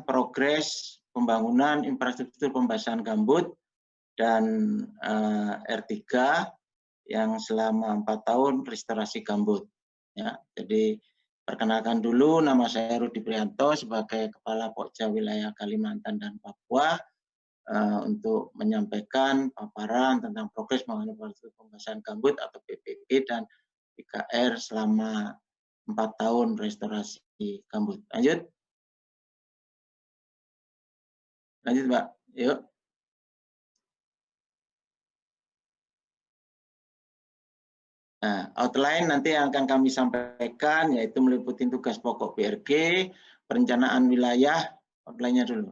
progres pembangunan infrastruktur pembasahan gambut dan R3 yang selama 4 tahun restorasi gambut. Ya, jadi perkenalkan dulu, nama saya Rudi Prianto sebagai Kepala Pokja Wilayah Kalimantan dan Papua untuk menyampaikan paparan tentang progres pembangunan infrastruktur pembasahan gambut atau PPG dan IKR selama 4 tahun restorasi gambut. Lanjut. Lanjut, Mbak. Yuk. Nah, outline nanti yang akan kami sampaikan yaitu meliputi tugas pokok BRG, perencanaan wilayah, outline-nya dulu.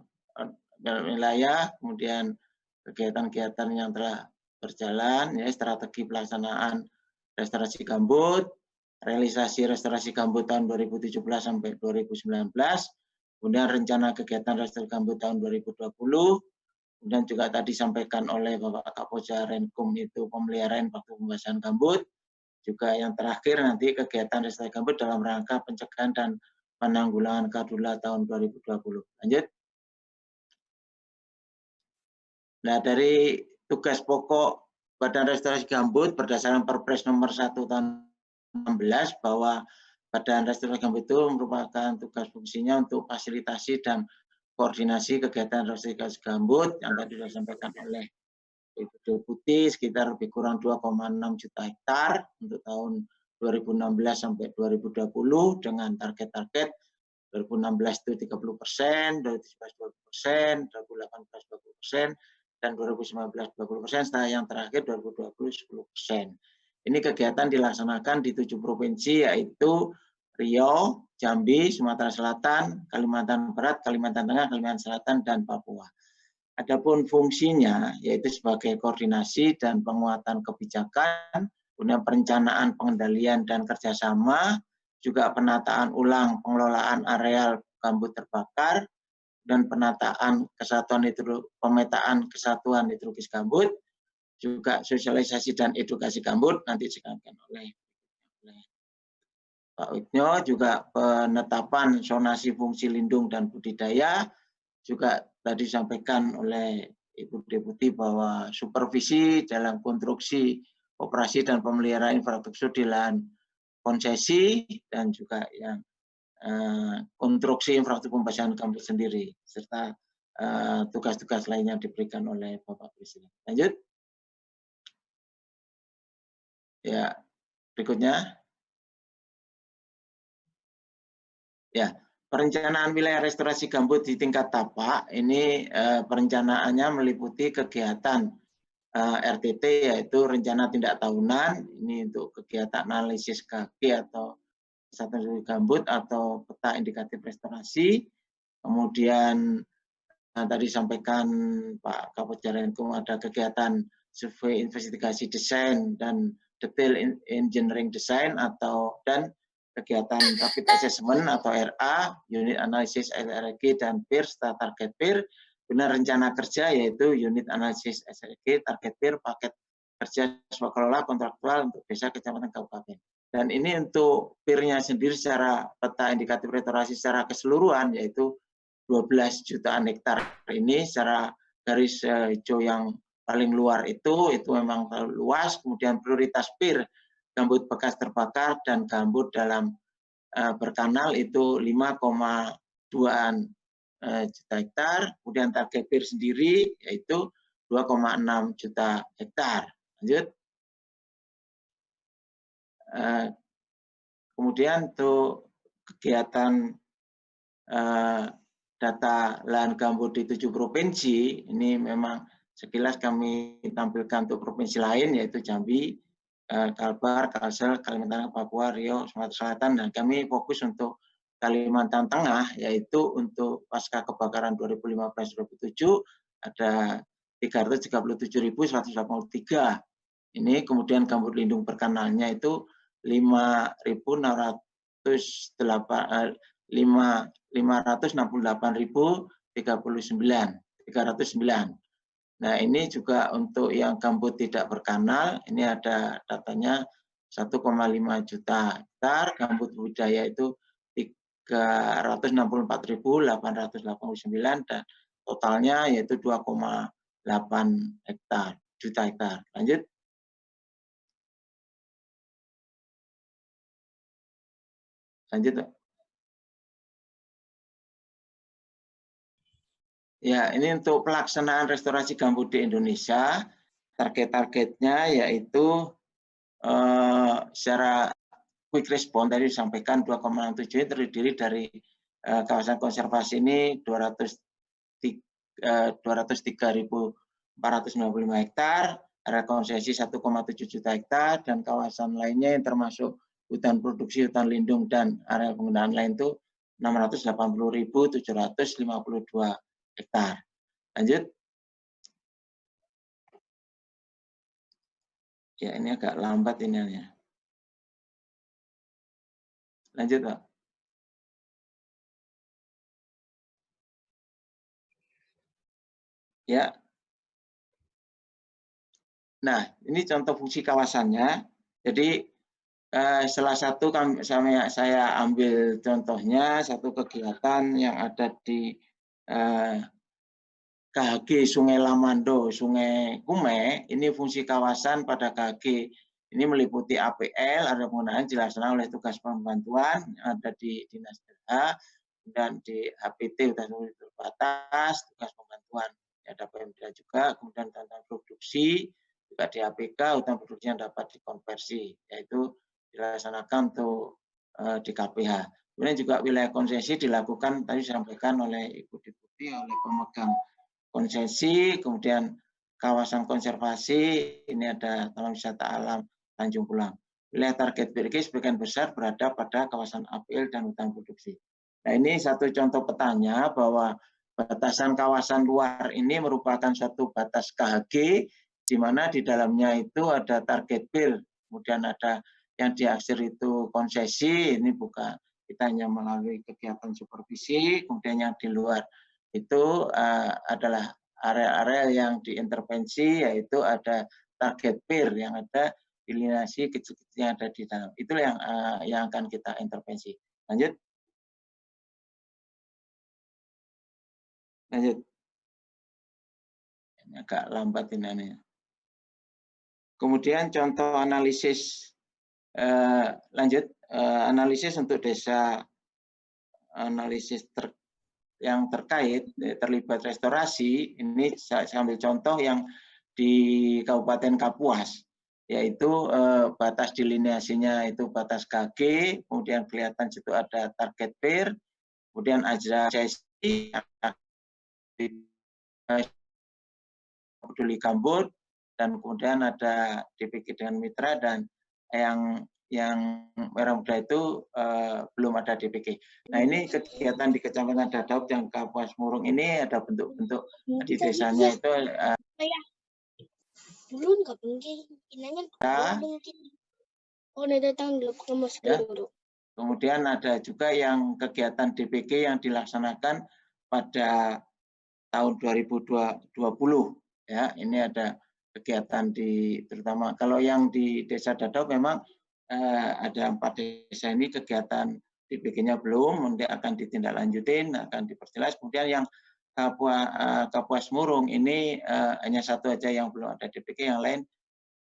Wilayah, kemudian kegiatan-kegiatan yang telah berjalan, ya, strategi pelaksanaan restorasi gambut, realisasi restorasi gambut tahun 2017 sampai 2019, kemudian rencana kegiatan restorasi gambut tahun 2020, kemudian juga tadi disampaikan oleh Bapak Kapolja Renkum itu pemeliharaan waktu pembasahan gambut, juga yang terakhir nanti kegiatan restorasi gambut dalam rangka pencegahan dan penanggulangan Kadula tahun 2020. Lanjut. Nah, dari tugas pokok Badan Restorasi Gambut berdasarkan Perpres nomor 1 tahun 16 bahwa Badan Restorasi Gambut itu merupakan tugas fungsinya untuk fasilitasi dan koordinasi kegiatan restorasi gambut yang tadi sudah disampaikan oleh Ibu Deputi sekitar lebih kurang 2,6 juta hektar untuk tahun 2016 sampai 2020 dengan target-target 2016 itu 30%, 2017 20%, 2018 20%, dan 2019 20%, setelah yang terakhir 2020 10%. Ini kegiatan dilaksanakan di 7 provinsi yaitu Riau, Jambi, Sumatera Selatan, Kalimantan Barat, Kalimantan Tengah, Kalimantan Selatan, dan Papua. Adapun fungsinya yaitu sebagai koordinasi dan penguatan kebijakan, kemudian perencanaan, pengendalian, dan kerjasama, juga penataan ulang pengelolaan areal gambut terbakar, dan penataan kesatuan pemetaan kesatuan hidrologis gambut, juga sosialisasi dan edukasi gambut nanti disampaikan oleh Pak Witnyo, juga penetapan zonasi fungsi lindung dan budidaya, juga tadi disampaikan oleh Ibu Deputi bahwa supervisi dalam konstruksi, operasi dan pemeliharaan infrastruktur di lahan konsesi dan juga yang konstruksi infrastruktur pembasahan gambut sendiri serta tugas-tugas lainnya diberikan oleh Bapak Presiden. Lanjut. Ya, berikutnya. Ya, perencanaan wilayah restorasi gambut di tingkat tapak ini perencanaannya meliputi kegiatan RTT yaitu rencana tindak tahunan, ini untuk kegiatan analisis KG atau kesatuan gambut atau peta indikatif restorasi. Kemudian tadi sampaikan Pak Kapolja Renkum ada kegiatan survei investigasi desain dan detail engineering design dan kegiatan rapid assessment atau RA, unit analisis SRG dan PIR serta target PIR. Benar rencana kerja yaitu unit analisis SRG, target PIR, paket kerja swakelola kontraktual untuk desa, kecamatan, kabupaten. Dan ini untuk PIR-nya sendiri secara peta indikatif restorasi secara keseluruhan yaitu 12 jutaan hektar ini secara garis hijau yang paling luar itu memang terlalu luas. Kemudian prioritas PIR gambut bekas terbakar dan gambut dalam berkanal itu 5,2 juta hektar. Kemudian target PIR sendiri yaitu 2,6 juta hektar. Lanjut. Kemudian untuk kegiatan data lahan gambut di 7 provinsi, ini memang sekilas kami tampilkan untuk provinsi lain yaitu Jambi, Kalbar, Kalsel, Kalimantan, Papua, Riau, Sumatera Selatan, dan kami fokus untuk Kalimantan Tengah yaitu untuk pasca kebakaran 2015-2007 ada 337.183. Ini kemudian gambut lindung berkanalnya itu 568.309. Nah, ini juga untuk yang gambut tidak berkanal, ini ada datanya 1,5 juta hektar, gambut budidaya itu 364.889 dan totalnya yaitu 2,8 juta hektar. Lanjut. Lanjut. Ya, ini untuk pelaksanaan restorasi gambut di Indonesia, target-targetnya yaitu secara quick response tadi disampaikan 2,67 terdiri dari kawasan konservasi ini 203.495 hektar, area konsesi 1,7 juta hektar, dan kawasan lainnya yang termasuk hutan produksi, hutan lindung, dan area penggunaan lain itu 680.752 hektar. Lanjut. Ya, ini agak lambat ini. Lanjut, Pak. Ya. Nah, ini contoh fungsi kawasannya. Jadi salah satu saya ambil contohnya satu kegiatan yang ada di KHG Sungai Lamando, Sungai Kume. Ini fungsi kawasan pada KHG. Ini meliputi APL, area penggunaan dilaksanakan oleh tugas pembantuan yang ada di Dinas LH, dan di HPT hutan terbatas, tugas pembantuan ada Pemda juga, kemudian tentang produksi juga di APK hutan produksi yang dapat dikonversi, yaitu dilaksanakan untuk di KPH. Kemudian juga wilayah konsesi dilakukan tadi disampaikan oleh Ibu Deputi, oleh pemegang konsesi, kemudian kawasan konservasi, ini ada Taman Wisata Alam Tanjung Pulang. Wilayah target BRG sebagian besar berada pada kawasan APL dan hutan produksi. Nah, ini satu contoh petanya bahwa batasan kawasan luar ini merupakan suatu batas KHG, di mana di dalamnya itu ada target BIR, kemudian ada yang diaksir itu konsesi, ini bukan kita hanya melalui kegiatan supervisi, kemudian yang di luar itu adalah area-area yang diintervensi, yaitu ada target PIR yang ada delineasi kecil-kecil yang ada di dalam. Itu yang akan kita intervensi. Lanjut. Lanjut. Ini agak lambat ini. Kemudian contoh analisis lanjut, analisis untuk desa analisis yang terkait terlibat restorasi. Ini saya ambil contoh yang di Kabupaten Kapuas, yaitu batas delineasinya itu batas KG, kemudian kelihatan situ ada target PIR, kemudian ada sesi peduli gambut, dan kemudian ada DPG dengan mitra, dan yang merah muda itu belum ada DPG. Nah, ini kegiatan di Kecamatan Dadap yang Kapuas Murung ini ada bentuk-bentuk di desanya itu dulu nggak mungkin datang dulu. Kemudian ada juga yang kegiatan DPG yang dilaksanakan pada tahun 2020 ya. Ini ada kegiatan terutama kalau yang di Desa Dadap memang ada 4 desa ini kegiatan DPG-nya belum, nanti akan ditindaklanjutin, akan diperjelas. Kemudian yang Kapuas Murung ini hanya satu aja yang belum ada DPG, yang lain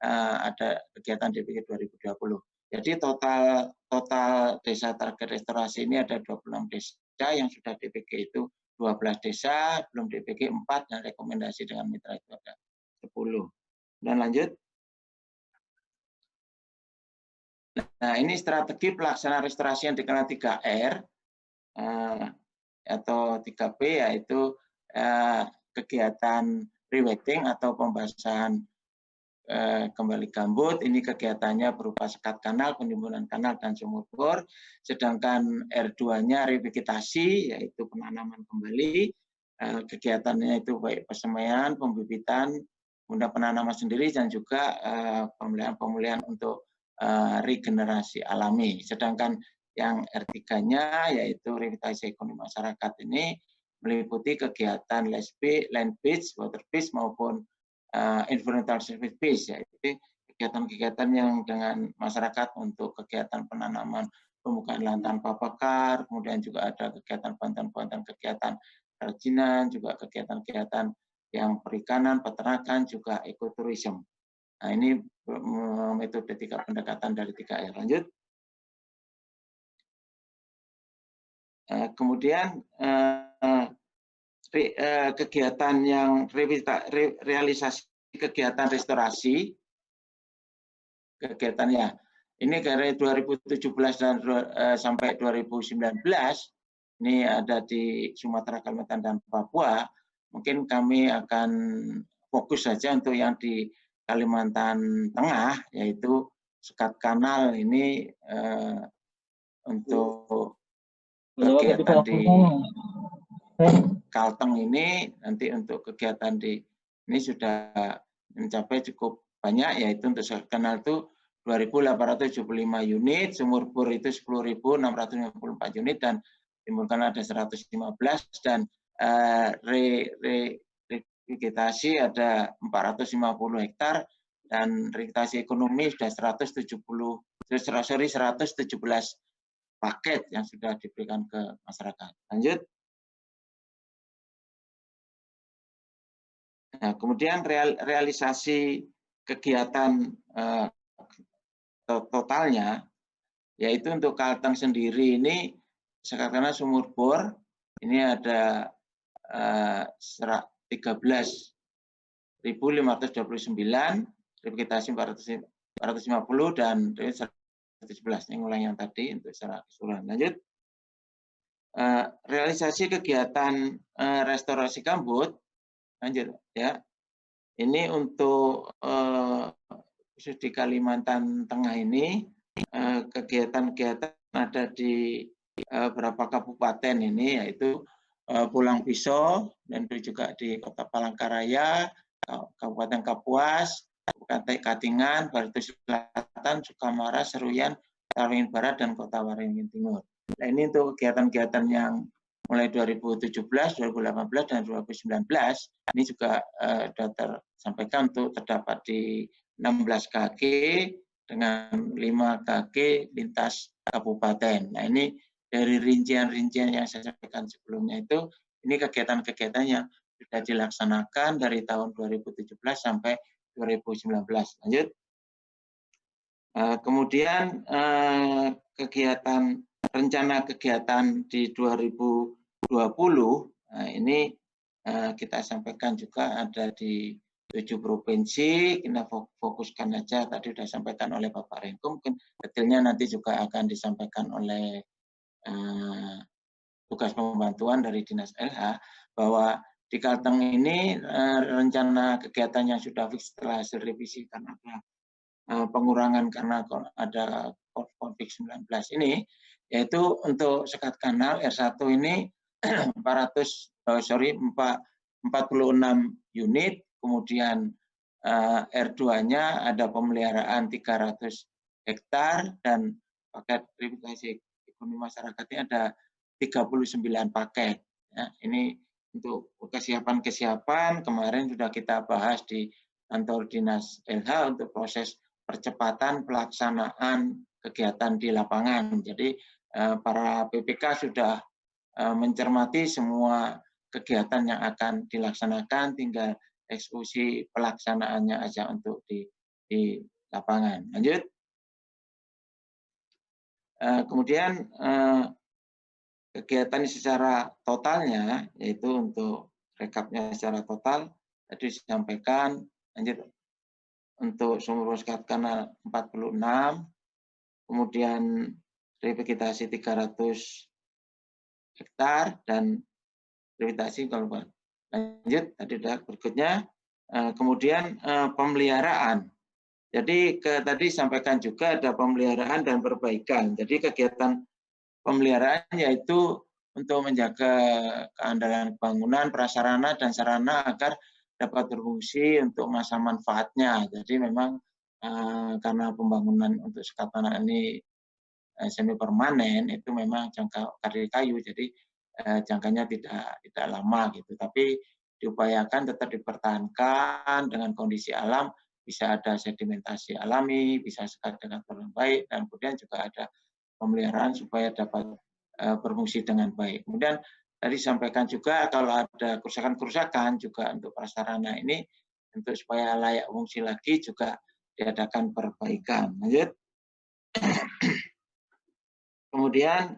ada kegiatan DPG 2020. Jadi total desa target restorasi ini ada 26 desa yang sudah DPG itu 12 desa, belum DPG 4, dan rekomendasi dengan mitra itu ada 10. Dan lanjut. Nah, ini strategi pelaksanaan restorasi yang dikenal 3R atau 3P, yaitu kegiatan rewetting atau pembasahan kembali gambut. Ini kegiatannya berupa sekat kanal, penimbunan kanal, dan sumur bor. Sedangkan R2-nya revegetasi, yaitu penanaman kembali. Kegiatannya itu baik persemaian, pembibitan, kemudian penanaman sendiri, dan juga pemulihan untuk regenerasi alami. Sedangkan yang R3-nya yaitu revitalisasi ekonomi masyarakat ini meliputi kegiatan land based, water based, maupun environmental service based, yaitu kegiatan-kegiatan yang dengan masyarakat untuk kegiatan penanaman pembukaan lahan tanpa bakar, kemudian juga ada kegiatan bantuan-bantuan kegiatan kerajinan, juga kegiatan-kegiatan yang perikanan, peternakan, juga ekoturism. Nah, ini metode 3 pendekatan dari 3R. Lanjut. Kemudian kegiatan yang realisasi kegiatan restorasi, kegiatannya ini dari 2017 dan sampai 2019 ini ada di Sumatera, Kalimantan, dan Papua. Mungkin kami akan fokus saja untuk yang di Kalimantan Tengah, yaitu sekat kanal ini untuk kegiatan di Kalteng ini, nanti untuk kegiatan di ini sudah mencapai cukup banyak, yaitu untuk sekat kanal itu 2.875 unit, sumur bor itu 10.654 unit, dan timbul kanal ada 115, dan revegetasi ada 450 hektar, dan revegetasi ekonomi sudah 117 paket yang sudah diberikan ke masyarakat. Lanjut. Nah, kemudian realisasi kegiatan totalnya, yaitu untuk Kalteng sendiri ini sekarang sumur bor ini ada 13.529, revegetasi 450, dan 111. Ini ulang yang tadi untuk secara keseluruhan. Lanjut. Realisasi kegiatan restorasi gambut, lanjut ya. Ini untuk khusus di Kalimantan Tengah ini kegiatan-kegiatan ada di beberapa kabupaten ini, yaitu Pulang Pisau, dan juga di Kota Palangkaraya, Kabupaten Kapuas, Kabupaten Katingan, Barito Selatan, Sukamara, Seruyan, Waringin Barat, dan Kota Waringin Timur. Nah, ini untuk kegiatan-kegiatan yang mulai 2017, 2018, dan 2019, ini juga sudah tersampaikan untuk terdapat di 16 KG dengan 5 KG lintas kabupaten. Nah, ini dari rincian-rincian yang saya sampaikan sebelumnya itu, ini kegiatan-kegiatan yang sudah dilaksanakan dari tahun 2017 sampai 2019. Lanjut. Kemudian rencana kegiatan di 2020, nah ini kita sampaikan juga ada di 7 provinsi, kita fokuskan aja, tadi sudah disampaikan oleh Bapak Rengku, mungkin detailnya nanti juga akan disampaikan oleh tugas pembantuan dari Dinas LH, bahwa di Kalteng ini rencana kegiatan yang sudah fix setelah hasil revisi karena ada pengurangan karena ada COVID-19 ini, yaitu untuk sekat kanal R1 ini 46 unit, kemudian R2-nya ada pemeliharaan 300 hektar, dan paket revitalisasi ekonomi masyarakatnya ada 39 paket. Ya, ini untuk kesiapan kemarin sudah kita bahas di kantor Dinas LH untuk proses percepatan pelaksanaan kegiatan di lapangan. Jadi para PPK sudah mencermati semua kegiatan yang akan dilaksanakan, tinggal eksekusi pelaksanaannya aja untuk di lapangan. Lanjut. Kemudian kegiatan secara totalnya, yaitu untuk rekapnya secara total, tadi disampaikan. Lanjut. Untuk sumur sekat kanal 46, kemudian revegetasi 300 hektar, dan revegetasi kalau lanjut tadi sudah berikutnya. Kemudian pemeliharaan. Jadi tadi sampaikan juga ada pemeliharaan dan perbaikan. Jadi kegiatan pemeliharaan yaitu untuk menjaga keandalan bangunan, prasarana, dan sarana agar dapat berfungsi untuk masa manfaatnya. Jadi memang karena pembangunan untuk sekat tanah ini semi permanen, itu memang jangka kayu, jadi jangkanya tidak lama gitu. Tapi diupayakan tetap dipertahankan dengan kondisi alam, bisa ada sedimentasi alami, bisa sekat dengan baik, dan kemudian juga ada pemeliharaan supaya dapat berfungsi dengan baik. Kemudian tadi sampaikan juga kalau ada kerusakan-kerusakan juga untuk prasarana ini untuk supaya layak fungsi lagi juga diadakan perbaikan. Lanjut. Kemudian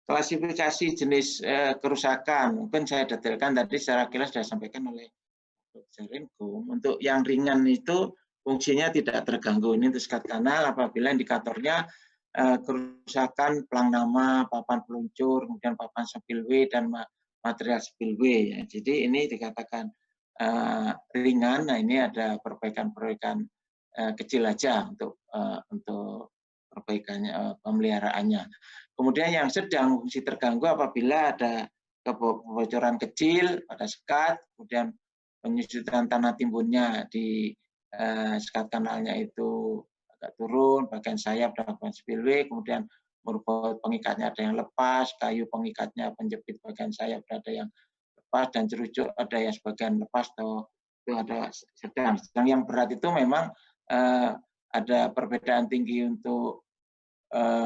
klasifikasi jenis kerusakan mungkin saya detailkan tadi secara kilas sudah disampaikan oleh Dr. Rinkum. Untuk yang ringan itu fungsinya tidak terganggu. Ini untuk sekat kanal apabila indikatornya kerusakan pelang nama, papan peluncur, kemudian papan spillway dan material spillway. Ya. Jadi ini dikatakan ringan. Nah ini ada perbaikan-perbaikan kecil aja untuk perbaikannya, pemeliharaannya. Kemudian yang sedang fungsi terganggu apabila ada kebocoran kecil pada sekat, kemudian penyusutan tanah timbunnya di sekat kanalnya itu agak turun, bagian sayap dan bagian spillway, kemudian merupakan pengikatnya ada yang lepas, kayu pengikatnya penjepit bagian sayap ada yang lepas, dan cerucuk ada yang sebagian lepas atau itu ada sedang. Sedang yang berat itu memang ada perbedaan tinggi untuk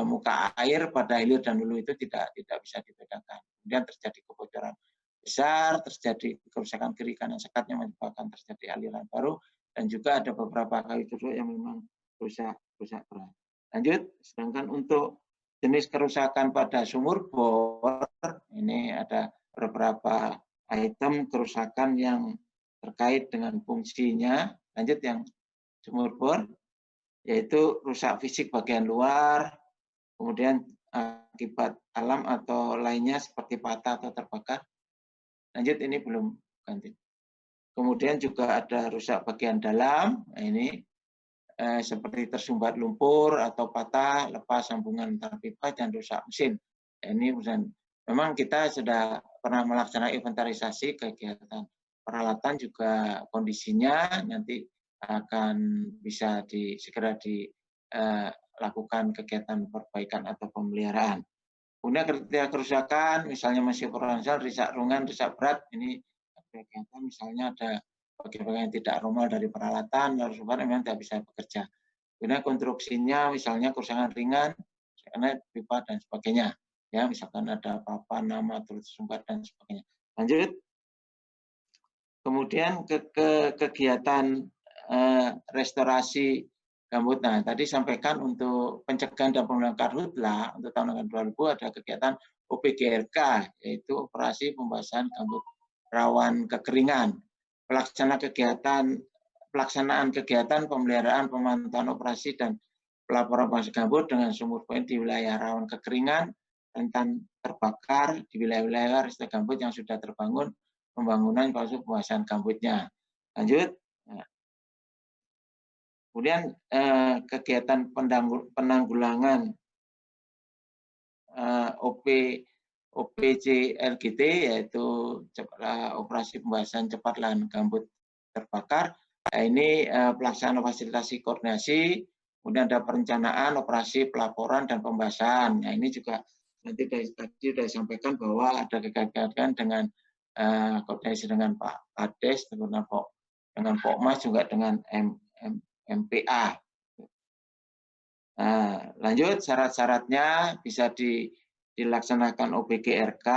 muka air pada hilir dan hulu itu tidak bisa dibedakan. Kemudian terjadi kebocoran besar, terjadi kerusakan kiri kanan sekatnya menyebabkan terjadi aliran baru, dan juga ada beberapa kayu cusuk yang memang rusak berat. Lanjut, sedangkan untuk jenis kerusakan pada sumur bor, ini ada beberapa item kerusakan yang terkait dengan fungsinya. Lanjut yang sumur bor, yaitu rusak fisik bagian luar, kemudian akibat alam atau lainnya seperti patah atau terbakar. Lanjut, ini belum ganti. Kemudian juga ada rusak bagian dalam, nah ini seperti tersumbat lumpur atau patah, lepas sambungan antar pipa dan rusak mesin. Nah, ini memang kita sudah pernah melaksanakan inventarisasi kegiatan peralatan juga kondisinya nanti akan bisa segera dilakukan kegiatan perbaikan atau pemeliharaan. Kemudian ketika kerusakan, misalnya masih perangsal, rusak ringan, rusak berat, ini kegiatan misalnya ada bagian-bagian yang tidak normal dari peralatan, lalu memang tidak bisa bekerja. Kemudian konstruksinya, misalnya kerusakan ringan, karena pipa dan sebagainya, ya misalkan ada papan, nama, terus sumbat dan sebagainya. Lanjut. Kemudian ke kegiatan restorasi gambut. Nah, tadi sampaikan untuk pencegahan dan pemulihan karhutla untuk tahun anggaran 2000 ada kegiatan OPGRK, yaitu operasi pembasahan gambut rawan kekeringan. Pelaksanaan kegiatan pemeliharaan, pemantauan operasi dan pelaporan pembasahan gambut dengan sumur poin di wilayah rawan kekeringan, rentan terbakar di wilayah-wilayah restorasi gambut yang sudah terbangun pembangunan infrastruktur pembasahan gambutnya. Lanjut. Kemudian kegiatan penanggulangan OPCLGT, yaitu operasi pembasahan cepat lahan gambut terbakar. Nah, ini pelaksanaan fasilitasi koordinasi, kemudian ada perencanaan, operasi pelaporan dan pembasahan. Nah, ini juga nanti tadi sudah disampaikan bahwa ada kegiatan dengan koordinasi dengan Pak Kades, dengan Pokmas, juga dengan MPA. Nah, lanjut, syarat-syaratnya bisa dilaksanakan OPGRK,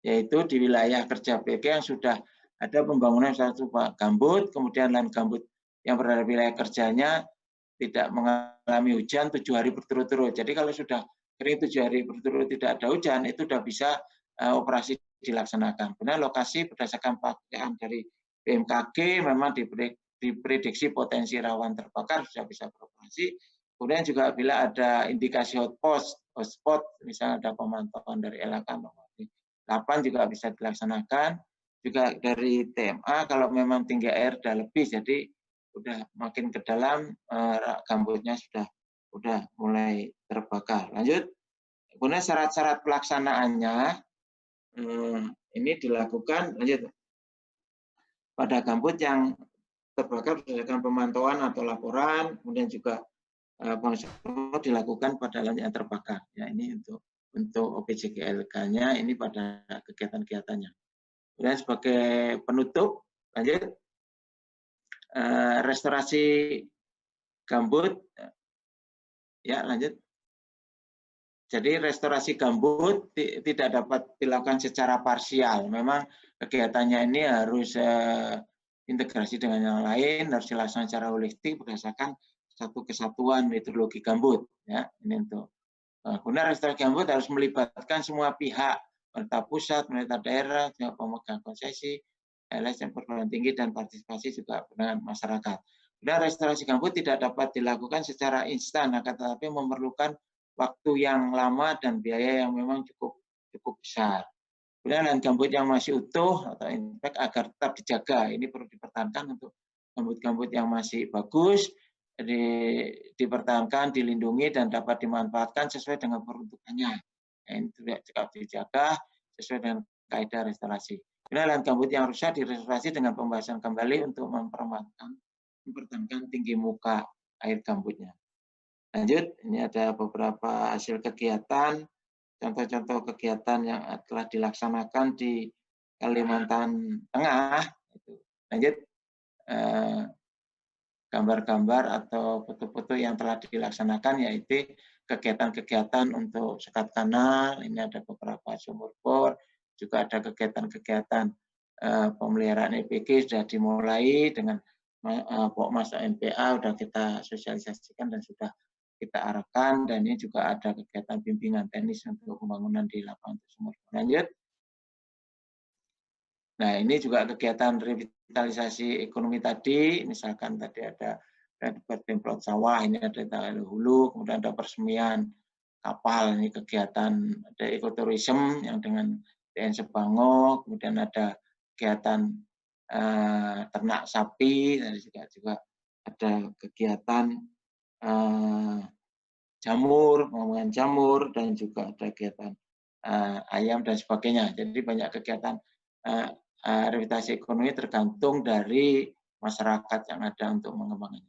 yaitu di wilayah kerja PG yang sudah ada pembangunan infrastruktur gambut, kemudian lahan gambut yang berada di wilayah kerjanya tidak mengalami hujan 7 hari berturut-turut. Jadi kalau sudah kering 7 hari berturut-turut tidak ada hujan, itu sudah bisa operasi dilaksanakan. Kemudian lokasi berdasarkan pakaian dari BMKG memang diprediksi potensi rawan terbakar sudah bisa beroperasi. Kemudian juga bila ada indikasi hotspot, misalnya ada pemantauan dari LHK 8 juga bisa dilaksanakan. Juga dari TMA kalau memang tinggi air sudah lebih, jadi sudah makin ke dalam gambutnya sudah mulai terbakar. Lanjut. Kemudian syarat-syarat pelaksanaannya ini dilakukan lanjut pada gambut yang terbakar berdasarkan pemantauan atau laporan, kemudian juga dilakukan pada lahan yang terbakar. Ya, ini untuk OPCLK-nya ini pada kegiatan-kegiatannya. Kemudian sebagai penutup, lanjut restorasi gambut Ya, lanjut. Jadi restorasi gambut tidak dapat dilakukan secara parsial. Memang kegiatannya ini harus integrasi dengan yang lain, harus dilaksanakan secara holistik berdasarkan satu kesatuan metodologi gambut. Ya, ini untuk kemudian restorasi gambut harus melibatkan semua pihak, pemerintah pusat, pemerintah daerah, pemegang konsesi, LSM perguruan tinggi dan partisipasi juga dengan masyarakat. Kemudian restorasi gambut tidak dapat dilakukan secara instan, akan tetapi memerlukan waktu yang lama dan biaya yang memang cukup besar. Kemudian lahan gambut yang masih utuh atau impact agar tetap dijaga. Ini perlu dipertahankan untuk gambut-gambut yang masih bagus, dipertahankan, dilindungi, dan dapat dimanfaatkan sesuai dengan peruntukannya. Ini juga dijaga sesuai dengan kaidah restorasi. Kemudian lahan gambut yang rusak direstorasi dengan pembahasan kembali untuk mempertahankan tinggi muka air gambutnya. Lanjut, ini ada beberapa hasil kegiatan, contoh-contoh kegiatan yang telah dilaksanakan di Kalimantan Tengah. Lanjut, gambar-gambar atau foto-foto yang telah dilaksanakan, yaitu kegiatan-kegiatan untuk sekat kanal, ini ada beberapa sumur bor, juga ada kegiatan-kegiatan pemeliharaan EPG sudah dimulai dengan masuk MPA, sudah kita sosialisasikan dan sudah kita arahkan, dan ini juga ada kegiatan bimbingan teknis untuk pembangunan di lapangan sumur. Lanjut. Nah, ini juga kegiatan revitalisasi ekonomi tadi, misalkan tadi ada Pemprov Sawah, ini ada hulu, kemudian ada persemian kapal, ini kegiatan ada ekoturism yang dengan TN Sebango, kemudian ada kegiatan ternak sapi, dan juga ada kegiatan jamur, pengembangan jamur, dan juga ada kegiatan ayam dan sebagainya. Jadi banyak kegiatan revitalisasi ekonomi tergantung dari masyarakat yang ada untuk mengembangkannya.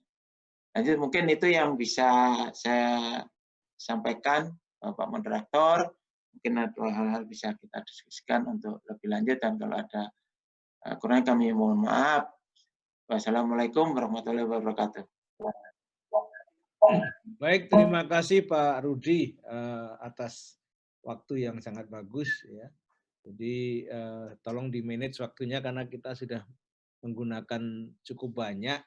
Lanjut, mungkin itu yang bisa saya sampaikan, Bapak Moderator. Mungkin ada hal-hal bisa kita diskusikan untuk lebih lanjut, dan kalau ada kurang kami mohon maaf. Wassalamualaikum warahmatullahi wabarakatuh. Baik, terima kasih Pak Rudi atas waktu yang sangat bagus ya. Jadi tolong di manage waktunya karena kita sudah menggunakan cukup banyak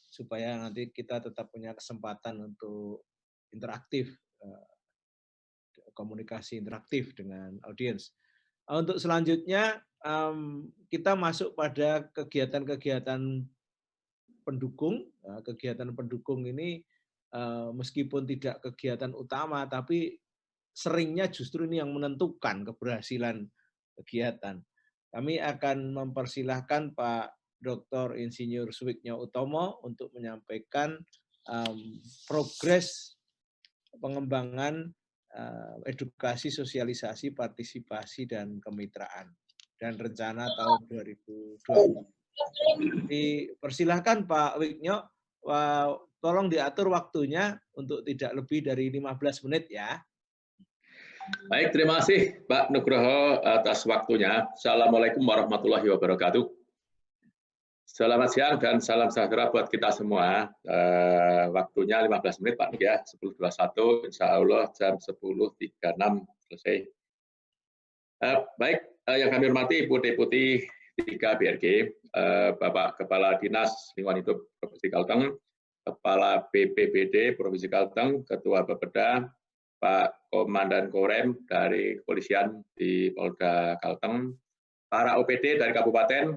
supaya nanti kita tetap punya kesempatan untuk interaktif, komunikasi interaktif dengan audiens. Untuk selanjutnya kita masuk pada kegiatan-kegiatan pendukung. Kegiatan pendukung ini meskipun tidak kegiatan utama, tapi seringnya justru ini yang menentukan keberhasilan kegiatan. Kami akan mempersilahkan Pak Dr. Insinyur Suwiknyo Utomo untuk menyampaikan progres pengembangan edukasi, sosialisasi, partisipasi, dan kemitraan, dan rencana tahun 2020. Dipersilahkan Pak Wiknyo, tolong diatur waktunya untuk tidak lebih dari 15 menit ya. Baik, terima kasih Pak Nugroho atas waktunya. Assalamualaikum warahmatullahi wabarakatuh. Selamat siang dan salam sejahtera buat kita semua. Waktunya 15 menit Pak ya, 10.21, insya Allah jam 10.36 selesai. Baik, yang kami hormati Ibu Deputi 3 BRG, Bapak Kepala Dinas Lingkungan Hidup Provinsi Kalteng, Kepala BPBD Provinsi Kalteng, Ketua Bapeda, Pak Komandan Korem dari Kepolisian di Polda Kalteng, para OPD dari Kabupaten,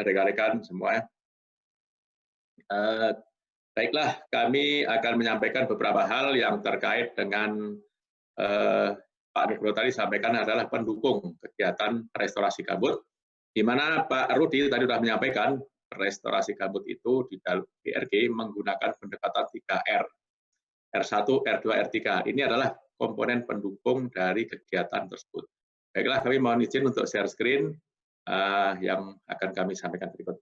rekan-rekan semua. Baiklah, kami akan menyampaikan beberapa hal yang terkait dengan Pak Nugroho tadi sampaikan adalah pendukung kegiatan restorasi gambut, di mana Pak Rudi tadi sudah menyampaikan restorasi gambut itu di dalam BRG menggunakan pendekatan 3R, R1, R2, R3. Ini adalah komponen pendukung dari kegiatan tersebut. Baiklah, kami mohon izin untuk share screen yang akan kami sampaikan berikut.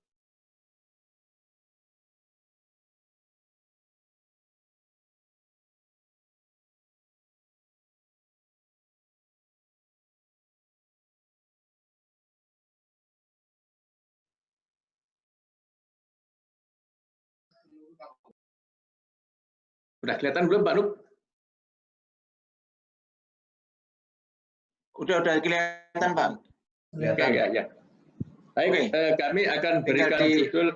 Udah kelihatan belum Pak Nuk? Udah kelihatan Pak. Oke, ya. Baik, kami akan berikan judul.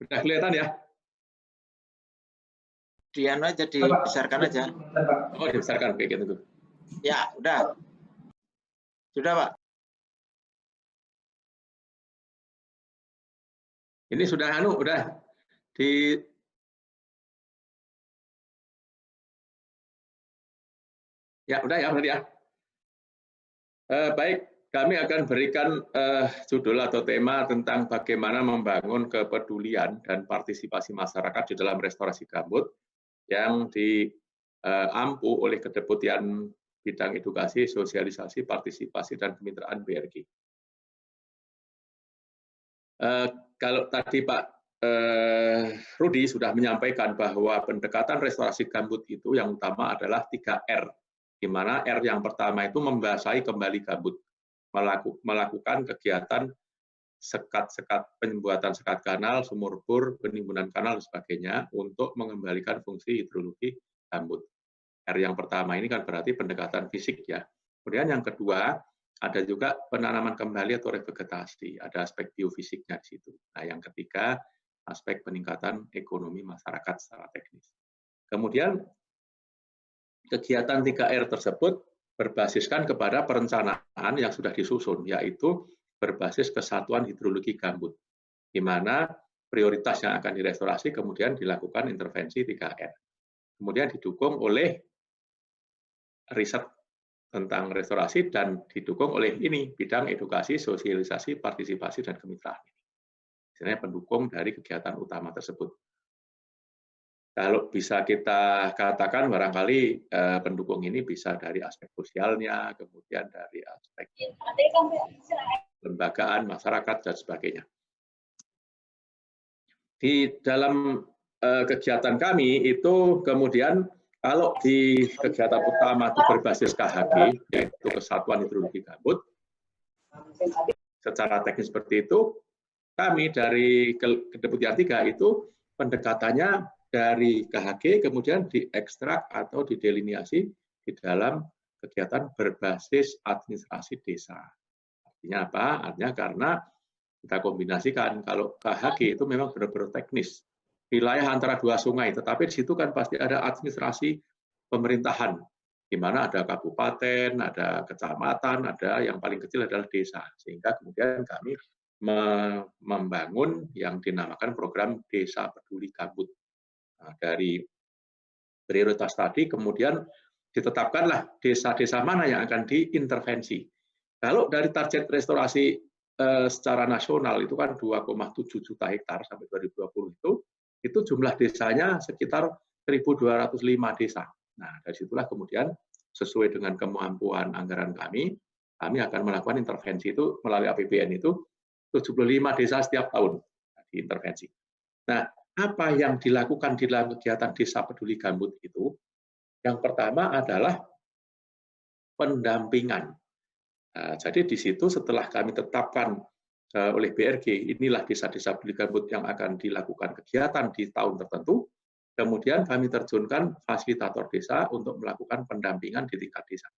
Udah kelihatan ya? Dian aja, dibesarkan aja. Oh, dibesarkan, oke, gitu. Ya, udah. Sudah Pak. Ini sudah udah di. Ya, udah ya berarti ya. Baik, kami akan berikan judul atau tema tentang bagaimana membangun kepedulian dan partisipasi masyarakat di dalam restorasi gambut yang diampu oleh Kedeputian Bidang Edukasi, Sosialisasi, Partisipasi, dan Kemitraan BRG. Kalau tadi Pak Rudi sudah menyampaikan bahwa pendekatan restorasi gambut itu yang utama adalah 3R, di mana R yang pertama itu membasahi kembali gambut, melakukan kegiatan sekat-sekat, pembuatan sekat kanal, sumur bor, penimbunan kanal, dan sebagainya untuk mengembalikan fungsi hidrologi gambut. R yang pertama ini kan berarti pendekatan fisik ya. Kemudian yang kedua, ada juga penanaman kembali atau revegetasi, ada aspek biofisiknya di situ. Nah, yang ketiga, aspek peningkatan ekonomi masyarakat secara teknis. Kemudian kegiatan 3R tersebut berbasiskan kepada perencanaan yang sudah disusun, yaitu berbasis kesatuan hidrologi gambut, di mana prioritas yang akan direstorasi kemudian dilakukan intervensi 3R. Kemudian didukung oleh riset tentang restorasi dan didukung oleh ini, bidang edukasi, sosialisasi, partisipasi, dan kemitraan. Ini pendukung dari kegiatan utama tersebut. Kalau bisa kita katakan barangkali pendukung ini bisa dari aspek sosialnya, kemudian dari aspek lembagaan, masyarakat, dan sebagainya. Di dalam kegiatan kami itu kemudian kalau di kegiatan utama itu berbasis KHG, yaitu Kesatuan Hidrologi Gambut, secara teknis seperti itu, kami dari Kedeputian 3 itu pendekatannya dari KHG kemudian diekstrak atau didelineasi di dalam kegiatan berbasis administrasi desa. Artinya apa? Artinya karena kita kombinasikan, kalau KHG itu memang benar-benar teknis. Wilayah antara dua sungai, tetapi di situ kan pasti ada administrasi pemerintahan, di mana ada kabupaten, ada kecamatan, ada yang paling kecil adalah desa. Sehingga kemudian kami membangun yang dinamakan program Desa Peduli Gambut. Nah, dari prioritas tadi kemudian ditetapkanlah desa-desa mana yang akan diintervensi. Kalau dari target restorasi secara nasional itu kan 2,7 juta hektar sampai 2020 itu jumlah desanya sekitar 1.205 desa. Nah, dari situlah kemudian sesuai dengan kemampuan anggaran kami akan melakukan intervensi itu melalui APBN itu 75 desa setiap tahun diintervensi. Nah, apa yang dilakukan di dalam kegiatan Desa Peduli Gambut itu? Yang pertama adalah pendampingan. Nah, jadi di situ setelah kami tetapkan oleh BRG, inilah desa-desa peduli gambut yang akan dilakukan kegiatan di tahun tertentu, kemudian kami terjunkan fasilitator desa untuk melakukan pendampingan di tingkat desa.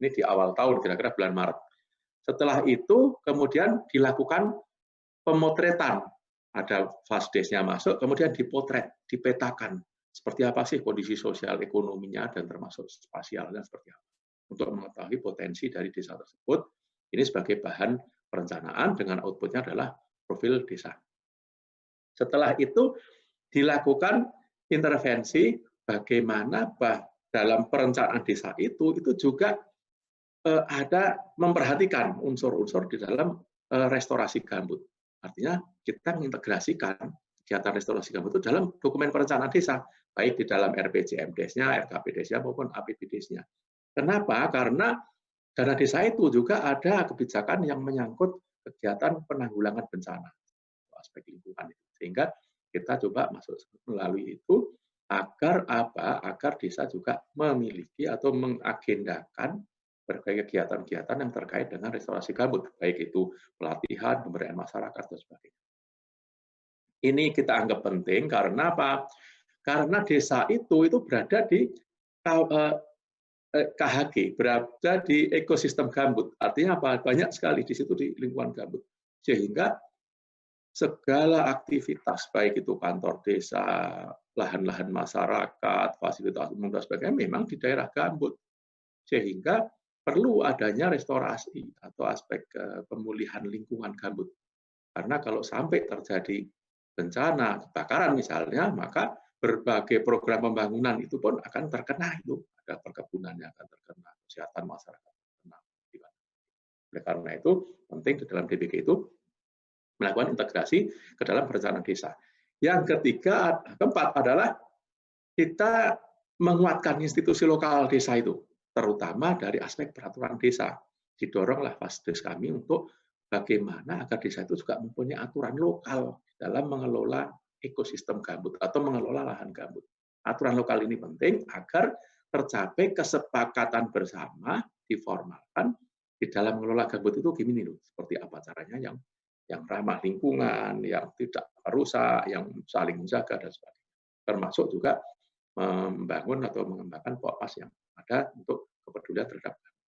Ini di awal tahun, kira-kira bulan Maret. Setelah itu kemudian dilakukan pemotretan. Ada fasdesnya masuk, kemudian dipotret, dipetakan. Seperti apa sih kondisi sosial ekonominya dan termasuk spasialnya seperti apa. Untuk mengetahui potensi dari desa tersebut, ini sebagai bahan perencanaan dengan outputnya adalah profil desa. Setelah itu dilakukan intervensi bagaimana dalam perencanaan desa itu juga ada memperhatikan unsur-unsur di dalam restorasi gambut. Artinya kita mengintegrasikan kegiatan restorasi gambut itu dalam dokumen perencanaan desa, baik di dalam RPJMDes-nya, RKPDes-nya maupun APBDes-nya. Kenapa? Karena dana desa itu juga ada kebijakan yang menyangkut kegiatan penanggulangan bencana, aspek lingkungan itu. Sehingga kita coba masuk melalui itu agar apa? Agar desa juga memiliki atau mengagendakan berbagai kegiatan-kegiatan yang terkait dengan restorasi gambut, baik itu pelatihan, pemberdayaan masyarakat dan sebagainya. Ini kita anggap penting karena apa? Karena desa itu berada di KHG, berada di ekosistem gambut. Artinya apa? Banyak sekali di situ di lingkungan gambut. Sehingga segala aktivitas, baik itu kantor desa, lahan-lahan masyarakat, fasilitas umum, dan sebagainya, memang di daerah gambut. Sehingga perlu adanya restorasi atau aspek pemulihan lingkungan gambut. Karena kalau sampai terjadi bencana kebakaran misalnya, maka berbagai program pembangunan itu pun akan terkena itu. Ada perkebunannya akan terkena, kesehatan masyarakat terkena. Oleh karena itu, penting di dalam DBG itu melakukan integrasi ke dalam perencanaan desa. Yang ketiga, keempat adalah kita menguatkan institusi lokal desa itu, terutama dari aspek peraturan desa. Didoronglah Fasdes kami untuk bagaimana agar desa itu juga mempunyai aturan lokal dalam mengelola ekosistem gambut atau mengelola lahan gambut. Aturan lokal ini penting agar tercapai kesepakatan bersama, diformalkan di dalam mengelola gambut itu gini loh, seperti apa caranya yang ramah lingkungan, yang tidak merusak, yang saling menjaga dan sebagainya. Termasuk juga membangun atau mengembangkan pokmas yang ada untuk kepedulian terhadap gambut.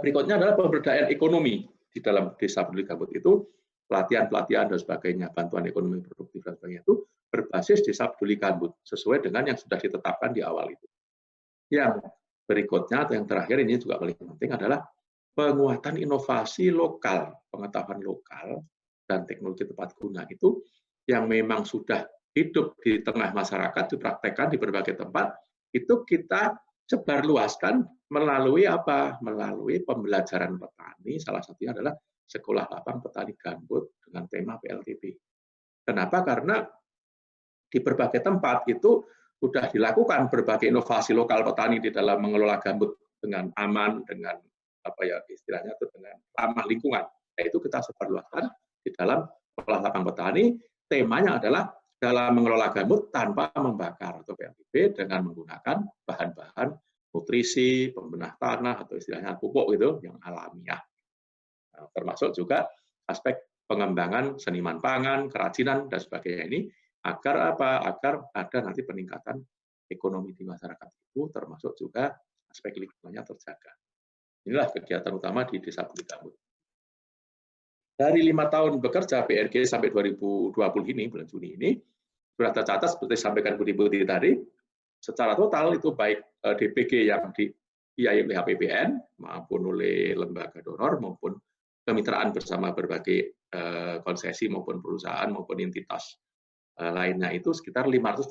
Berikutnya adalah pemberdayaan ekonomi di dalam desa peduli gambut itu, pelatihan-pelatihan dan sebagainya, bantuan ekonomi produktif dan sebagainya itu berbasis desa peduli gambut sesuai dengan yang sudah ditetapkan di awal itu. Yang berikutnya atau yang terakhir ini juga paling penting adalah penguatan inovasi lokal, pengetahuan lokal dan teknologi tepat guna itu yang memang sudah hidup di tengah masyarakat, dipraktekkan di berbagai tempat, itu kita sebarluaskan melalui apa? Melalui pembelajaran petani, salah satunya adalah Sekolah Lapang Petani Gambut dengan tema PLTB. Kenapa? Karena di berbagai tempat itu sudah dilakukan berbagai inovasi lokal petani di dalam mengelola gambut dengan aman, dengan apa ya istilahnya itu dengan ramah lingkungan. Yaitu kita sebarluaskan di dalam Sekolah Lapang Petani. Temanya adalah dalam mengelola gambut tanpa membakar atau PLTB dengan menggunakan bahan-bahan nutrisi, pembenah tanah atau istilahnya pupuk gitu yang alamiah. Nah, termasuk juga aspek pengembangan seniman pangan, kerajinan dan sebagainya ini agar apa? Agar ada nanti peningkatan ekonomi di masyarakat itu, termasuk juga aspek lingkungannya terjaga. Inilah kegiatan utama di Desa Peduli Gambut. Dari 5 tahun bekerja PRG sampai 2020 ini, bulan Juni ini, sudah tercatat seperti disampaikan Budi Putri tadi, secara total itu baik DPG yang dibiayai oleh APBN maupun oleh lembaga donor maupun kemitraan bersama berbagai konsesi maupun perusahaan maupun entitas lainnya itu sekitar 525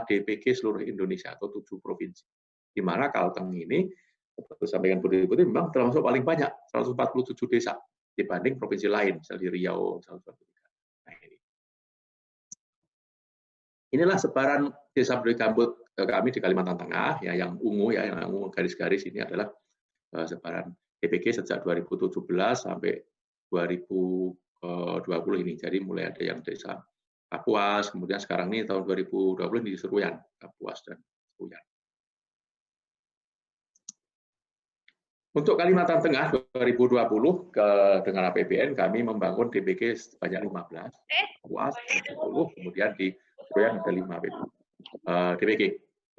DPG seluruh Indonesia atau 7 provinsi. Di mana Kalteng ini, seperti disampaikan Budi Putri, memang termasuk paling banyak, 147 desa dibanding provinsi lain, misalnya di Riau, 143. Nah, ini. Inilah sebaran Desa Peduli Gambut kami di Kalimantan Tengah, ya, yang ungu, ya, yang ungu garis-garis ini adalah sebaran DPG sejak 2017 sampai 2020 ini. Jadi mulai ada yang desa Kapuas, kemudian sekarang ini tahun 2020 di Seruyan, Kapuas dan Seruyan. Untuk Kalimantan Tengah 2020 dengan APBN kami membangun DPG sebanyak 15, Kapuas 10, kemudian di Seruyan ada 5 DPG.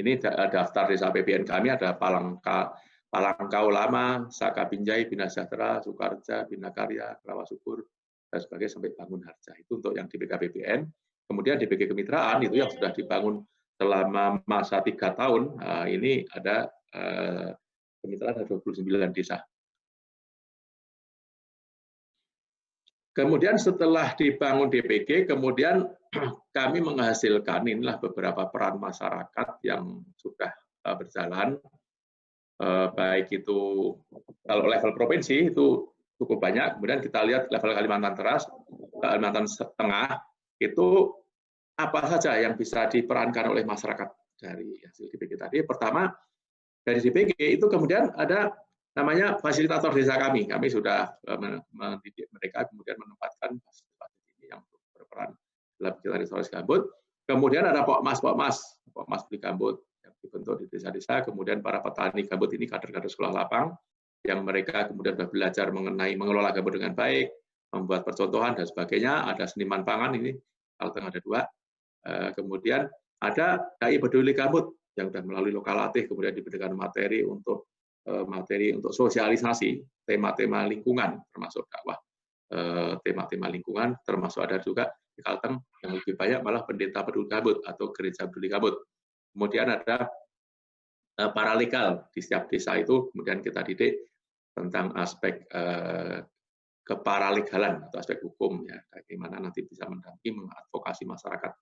Ini daftar desa APBN kami ada Palangkau Lama, Saka Binjai, Bina Sejahtera, Sukarja, Bina Karya, Rawa Subur, dan sebagainya sampai Bangun Harja. Itu untuk yang DPG APBN. Kemudian DPG Kemitraan itu yang sudah dibangun selama masa 3 tahun. Ini ada kemitraan ada 29 desa. Kemudian setelah dibangun DPG, kemudian kami menghasilkan inilah beberapa peran masyarakat yang sudah berjalan, baik itu kalau level provinsi itu cukup banyak. Kemudian kita lihat level Kalimantan Tengah itu apa saja yang bisa diperankan oleh masyarakat dari hasil DPG tadi. Pertama, dari DPG itu kemudian ada namanya fasilitator desa kami. Kami sudah mendidik mereka, kemudian menempatkan fasilitas ini yang berperan dalam kegiatan restorasi gambut. Kemudian ada Pokmas Peduli Gambut yang dibentuk di desa-desa. Kemudian para petani gambut ini kader-kader sekolah lapang yang mereka kemudian sudah belajar mengenai mengelola gambut dengan baik, membuat percontohan dan sebagainya. Ada seniman pangan ini, Kalteng ada 2. Kemudian ada KI Peduli Gambut yang sudah melalui Lokalatih, kemudian diberikan materi untuk sosialisasi tema-tema lingkungan, termasuk dakwah tema-tema lingkungan, termasuk ada juga di Kalteng yang lebih banyak malah pendeta peduli gambut atau gereja peduli gambut. Kemudian ada paralegal di setiap desa itu, kemudian kita didik tentang aspek keparalegalan atau aspek hukum, ya, bagaimana nanti bisa mendampingi, mengadvokasi masyarakat.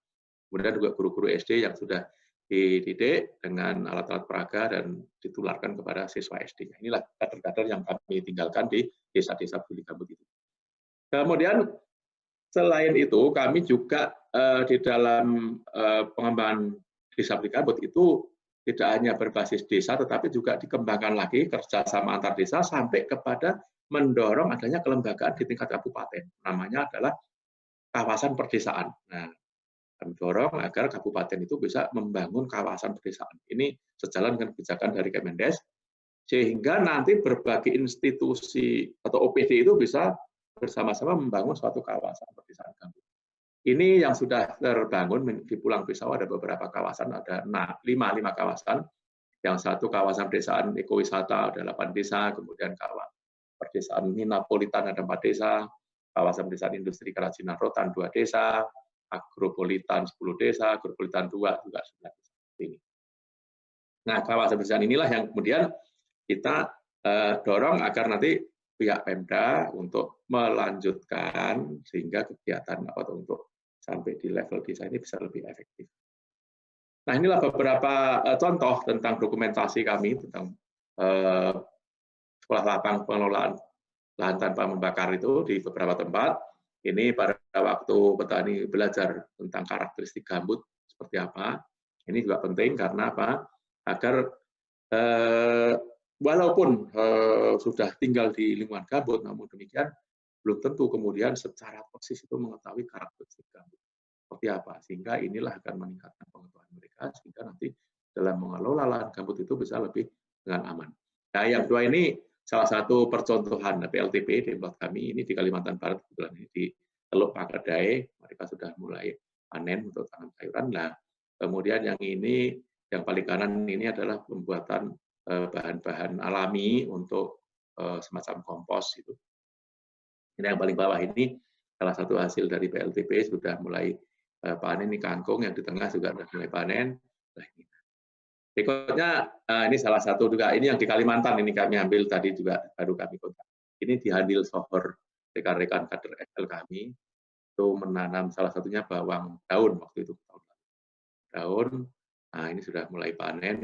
Kemudian juga guru-guru SD yang sudah dididik dengan alat-alat peraga dan ditularkan kepada siswa SD. Inilah kader-kader yang kami tinggalkan di desa-desa peduli gambut itu. Kemudian selain itu kami juga di dalam pengembangan desa peduli gambut itu tidak hanya berbasis desa, tetapi juga dikembangkan lagi kerjasama antar desa sampai kepada mendorong adanya kelembagaan di tingkat kabupaten. Namanya adalah kawasan perdesaan. Nah, kami dorong agar kabupaten itu bisa membangun kawasan pedesaan. Ini sejalan dengan kebijakan dari Kemendes, sehingga nanti berbagai institusi atau OPD itu bisa bersama-sama membangun suatu kawasan pedesaan gambut. Ini yang sudah terbangun di Pulang Pisau, ada beberapa kawasan, ada 5 kawasan. Yang satu kawasan pedesaan ekowisata, ada 8 desa, kemudian kawasan pedesaan Minapolitan ada 4 desa, kawasan pedesaan industri kerajinan rotan 2 desa, agropolitan 10 desa, agropolitan 2 juga 9 desa. Ini. Nah, kawasan pedesaan inilah yang kemudian kita dorong agar nanti pihak Pemda untuk melanjutkan sehingga kegiatan untuk sampai di level desa ini bisa lebih efektif. Nah, inilah beberapa contoh tentang dokumentasi kami tentang sekolah lapang pengelolaan lahan tanpa membakar itu di beberapa tempat. Ini pada waktu petani belajar tentang karakteristik gambut seperti apa. Ini juga penting karena apa? Agar walaupun sudah tinggal di lingkungan gambut, namun demikian belum tentu kemudian secara persis itu mengetahui karakteristik gambut seperti apa. Sehingga inilah akan meningkatkan pengetahuan mereka sehingga nanti dalam mengelola lahan gambut itu bisa lebih dengan aman. Nah, yang kedua ini salah satu percontohan PLTP di tempat kami ini di Kalimantan Barat, kebetulan ini di Teluk Pangkadai, mereka sudah mulai panen untuk tanam sayuran. Nah, kemudian yang ini, yang paling kanan ini adalah pembuatan bahan-bahan alami untuk semacam kompos itu. Ini yang paling bawah ini salah satu hasil dari PLTP sudah mulai panen, ini kangkung, yang di tengah juga sudah mulai panen. Nah, ini. Berikutnya, ini salah satu juga, ini yang di Kalimantan, ini kami ambil tadi juga baru kami kontak. Ini di Handil Sohor, rekan-rekan kader FL kami, itu menanam salah satunya bawang daun waktu itu. Daun, nah ini sudah mulai panen,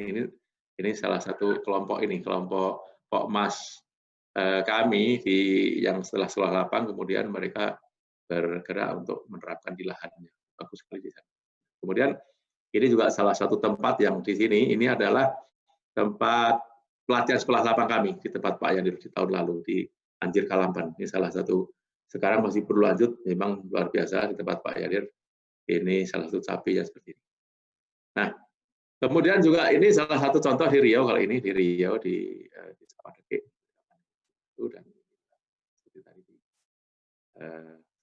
ini salah satu kelompok ini, kelompok Pokmas kami yang setelah sekolah lapang, kemudian mereka bergerak untuk menerapkan di lahannya. Bagus sekali di sana. Kemudian ini juga salah satu tempat yang di sini, ini adalah tempat pelatihan sekolah lapang kami di tempat Pak Yandir di tahun lalu di Anjir Kalampan. Ini salah satu, sekarang masih perlu lanjut, memang luar biasa di tempat Pak Yandir. Ini salah satu sapi yang seperti ini. Nah, kemudian juga ini salah satu contoh di Riau, kalau ini di Riau di Sawadeke. Dan seperti tadi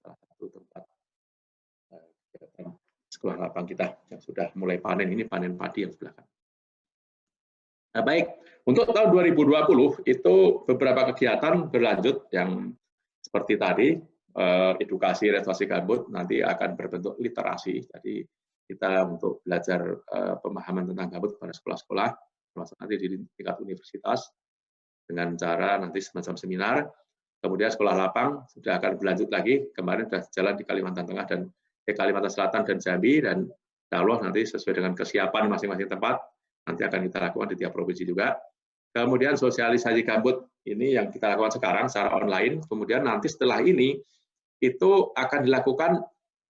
salah satu tempat sekolah lapang kita yang sudah mulai panen, ini panen padi yang sebelah kanan. Nah, baik, untuk tahun 2020 itu beberapa kegiatan berlanjut yang seperti tadi, edukasi restorasi gambut nanti akan berbentuk literasi. Jadi kita untuk belajar pemahaman tentang gambut pada sekolah-sekolah, termasuk nanti di tingkat universitas, dengan cara nanti semacam seminar. Kemudian sekolah lapang sudah akan berlanjut lagi, kemarin sudah jalan di Kalimantan Tengah dan Kalimantan Selatan dan Jambi, dan insya Allah nanti sesuai dengan kesiapan masing-masing tempat, nanti akan kita lakukan di tiap provinsi juga. Kemudian sosialisasi gambut ini yang kita lakukan sekarang secara online, kemudian nanti setelah ini itu akan dilakukan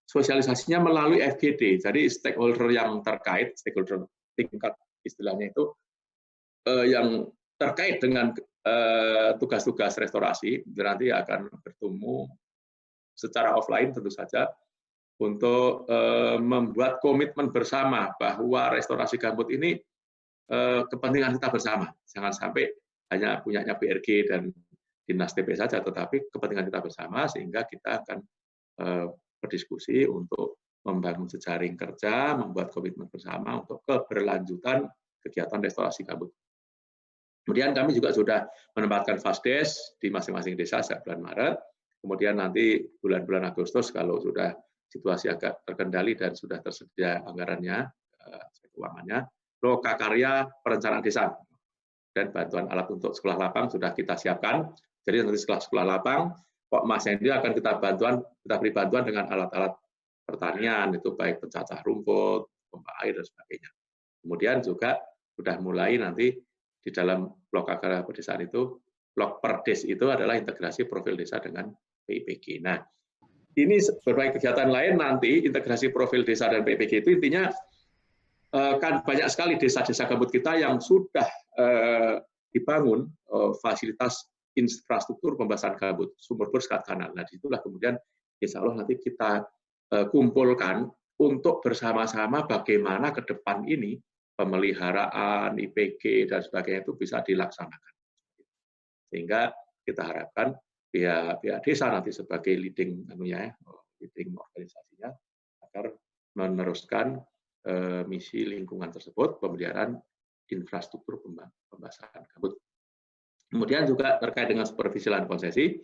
sosialisasinya melalui FGD, jadi stakeholder yang terkait, stakeholder tingkat istilahnya itu, yang terkait dengan tugas-tugas restorasi, nanti akan bertemu secara offline tentu saja, untuk membuat komitmen bersama bahwa restorasi gambut ini kepentingan kita bersama. Jangan sampai hanya punyanya BRG dan Dinas TP saja, tetapi kepentingan kita bersama sehingga kita akan berdiskusi untuk membangun jejaring kerja, membuat komitmen bersama untuk keberlanjutan kegiatan restorasi gambut. Kemudian kami juga sudah menempatkan FASDES di masing-masing desa sejak bulan Maret. Kemudian nanti bulan-bulan Agustus kalau sudah situasi agak terkendali dan sudah tersedia anggarannya, keuangannya, lokakarya perencanaan desa dan bantuan alat untuk sekolah lapang sudah kita siapkan. Jadi nanti setelah sekolah lapang, Pak Mas Hendy akan kita beri bantuan dengan alat-alat pertanian, itu baik pencacah rumput, pompa air dan sebagainya. Kemudian juga sudah mulai nanti di dalam lokakarya pedesaan itu, Lokperdes itu adalah integrasi profil desa dengan PIPG. Nah, ini berbagai kegiatan lain nanti integrasi profil desa dan PIPG itu intinya kan banyak sekali desa-desa gambut kita yang sudah dibangun fasilitas infrastruktur pembasahan gambut, sumur bor, sekat kanal. Nah, disitulah kemudian insya Allah nanti kita kumpulkan untuk bersama-sama bagaimana ke depan ini pemeliharaan, IPG, dan sebagainya itu bisa dilaksanakan. Sehingga kita harapkan pihak desa nanti sebagai leading organisasinya agar meneruskan misi lingkungan tersebut, pemeliharaan infrastruktur pembasahan gambut. Kemudian juga terkait dengan supervisi lahan konsesi.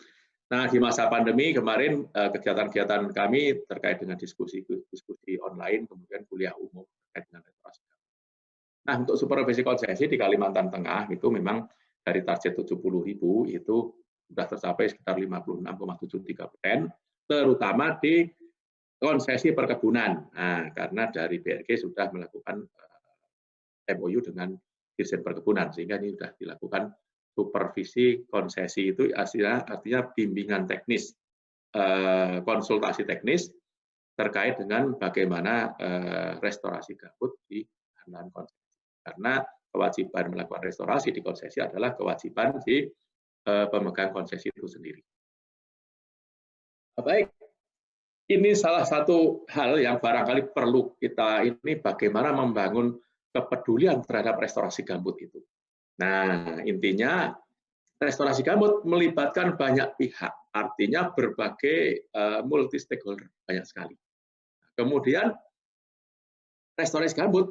Nah, di masa pandemi kemarin kegiatan-kegiatan kami terkait dengan diskusi online, kemudian kuliah umum terkait dengan restorasi gambut. Nah, untuk supervisi konsesi di Kalimantan Tengah itu memang dari target 70.000 itu sudah tercapai sekitar 56,73%, terutama di konsesi perkebunan. Nah, karena dari BRG sudah melakukan MOU dengan Dirjen Perkebunan, sehingga ini sudah dilakukan supervisi konsesi itu artinya bimbingan teknis, konsultasi teknis terkait dengan bagaimana restorasi gambut di lahan konsesi. Karena kewajiban melakukan restorasi di konsesi adalah kewajiban di pemegang konsesi itu sendiri. Baik, ini salah satu hal yang barangkali perlu kita ini bagaimana membangun kepedulian terhadap restorasi gambut itu. Nah, intinya restorasi gambut melibatkan banyak pihak, artinya berbagai multi stakeholder, banyak sekali. Kemudian restorasi gambut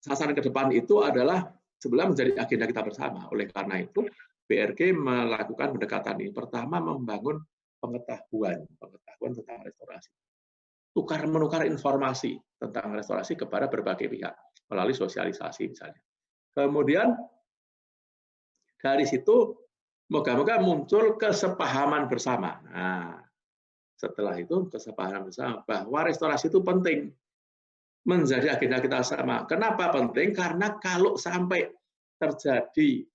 sasaran ke depan itu adalah sebenarnya menjadi agenda kita bersama. Oleh karena itu, BRG melakukan pendekatan ini. Pertama, membangun pengetahuan tentang restorasi. Tukar-menukar informasi tentang restorasi kepada berbagai pihak melalui sosialisasi misalnya. Kemudian dari situ moga-moga muncul kesepahaman bersama. Nah, setelah itu kesepahaman bersama bahwa restorasi itu penting. Menjadi agenda kita sama. Kenapa penting? Karena kalau sampai terjadi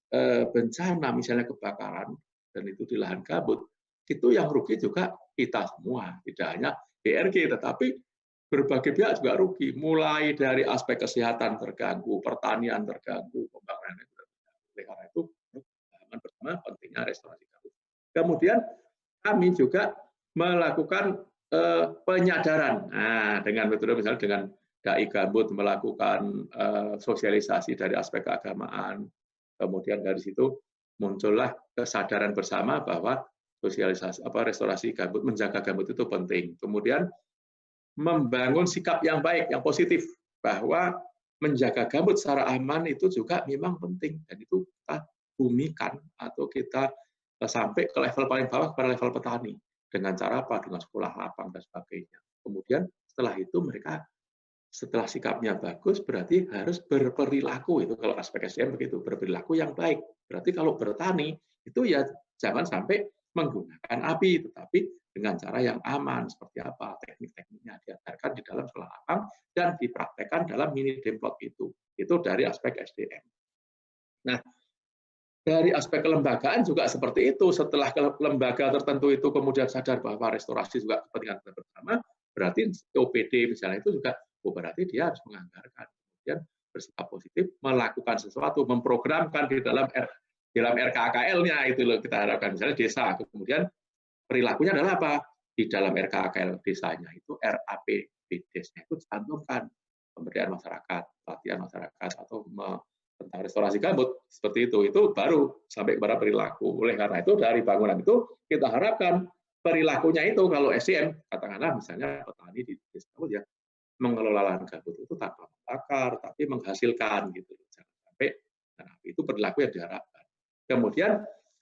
bencana, misalnya kebakaran, dan itu di lahan gambut, itu yang rugi juga kita semua. Tidak hanya BRG, tetapi berbagai pihak juga rugi. Mulai dari aspek kesehatan terganggu, pertanian terganggu, pembangunan terganggu. Oleh karena itu, pertama pentingnya restorasi gambut. Kemudian kami juga melakukan penyadaran. Nah, dengan metode misalnya dengan DAI Gambut melakukan sosialisasi dari aspek keagamaan, kemudian dari situ muncullah kesadaran bersama bahwa sosialisasi restorasi gambut, menjaga gambut itu penting. Kemudian membangun sikap yang baik, yang positif, bahwa menjaga gambut secara aman itu juga memang penting, dan itu kita bumikan atau kita sampai ke level paling bawah, pada level petani. Dengan cara apa? Dengan sekolah lapang dan sebagainya. Kemudian setelah itu mereka setelah sikapnya bagus, berarti harus berperilaku. Itu kalau aspek SDM begitu, berperilaku yang baik. Berarti kalau bertani, itu ya jangan sampai menggunakan api, tetapi dengan cara yang aman. Seperti apa? Teknik-tekniknya diajarkan di dalam sekolah lapang dan dipraktekkan dalam mini demplot itu. Itu dari aspek SDM. Nah, dari aspek kelembagaan juga seperti itu. Setelah lembaga tertentu itu kemudian sadar bahwa restorasi juga kepentingan kita bersama, berarti OPD misalnya itu juga berarti dia harus menganggarkan, kemudian bersikap positif, melakukan sesuatu, memprogramkan di dalam RKKL-nya itu loh kita harapkan. Misalnya desa, kemudian perilakunya adalah apa? Di dalam RKKL desanya itu RAPBDes-nya itu dicantumkan pemberdayaan masyarakat, pelatihan masyarakat atau tentang restorasi gambut seperti itu baru sampai kepada perilaku. Oleh karena itu dari bangunan itu kita harapkan perilakunya itu kalau SDM katakanlah misalnya petani di desa gambut ya mengelola lahan gambut itu tanpa membakar, tapi menghasilkan gitu. Jangan sampai itu perilaku yang diharapkan. Kemudian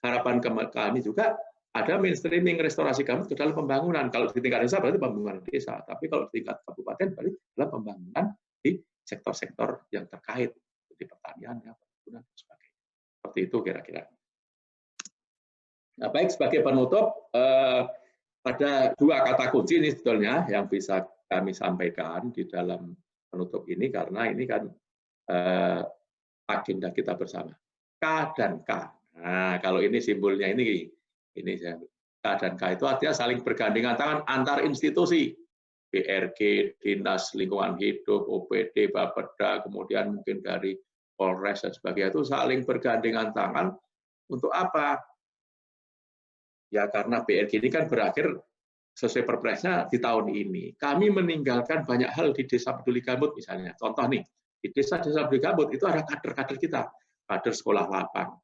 harapan kami juga ada mainstreaming restorasi gambut ke dalam pembangunan. Kalau di tingkat desa berarti pembangunan desa, tapi kalau di tingkat kabupaten berarti adalah pembangunan di sektor-sektor yang terkait di pertanian, perkebunan, dan sebagainya. Seperti itu kira-kira. Nah, baik, sebagai penutup, ada dua kata kunci ini sebetulnya yang bisa kami sampaikan di dalam penutup ini, karena ini kan agenda kita bersama. K dan K. Nah, kalau ini simbolnya ini K dan K itu artinya saling bergandengan tangan antar institusi. BRG, Dinas Lingkungan Hidup, OPD, Bapeda, kemudian mungkin dari Polres dan sebagainya itu saling bergandengan tangan untuk apa? Ya karena BRG ini kan berakhir sesuai perpresnya di tahun ini. Kami meninggalkan banyak hal di Desa Peduli Gambut misalnya. Contoh nih, di Desa-Desa Peduli Gambut itu ada kader-kader kita, kader sekolah lapang,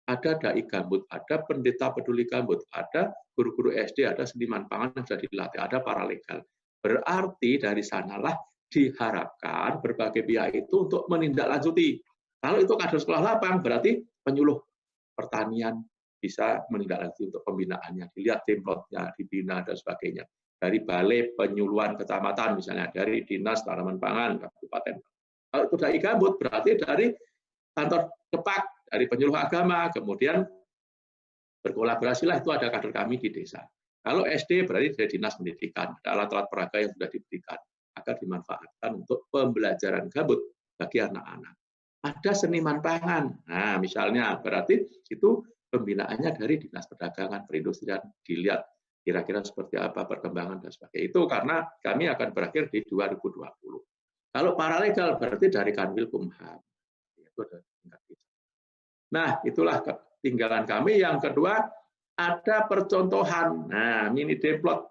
ada dai gambut, ada pendeta peduli gambut, ada guru-guru SD, ada seniman pangan yang sudah dilatih, ada paralegal. Berarti dari sanalah diharapkan berbagai pihak itu untuk menindaklanjuti. Kalau itu kader sekolah lapang, berarti penyuluh pertanian bisa menindaklanjuti untuk pembinaannya, dilihat templotnya, dibina dan sebagainya. Dari balai penyuluhan kecamatan misalnya, dari dinas tanaman pangan kabupaten. Kalau itu dai gambut, berarti dari kantor Kepak, dari penyuluh agama, kemudian berkolaborasilah itu ada kader kami di desa. Kalau SD berarti dari dinas pendidikan, ada alat-alat peraga yang sudah diberikan agar dimanfaatkan untuk pembelajaran gambut bagi anak-anak. Ada seniman pangan, nah misalnya berarti itu pembinaannya dari dinas perdagangan, perindustrian, dilihat kira-kira seperti apa perkembangan dan sebagainya. Itu karena kami akan berakhir di 2020. Kalau paralegal berarti dari Kanwilkumham. Itu ada tingkat desa. Nah, itulah ketinggalan kami. Yang kedua, ada percontohan. Nah, mini demplot.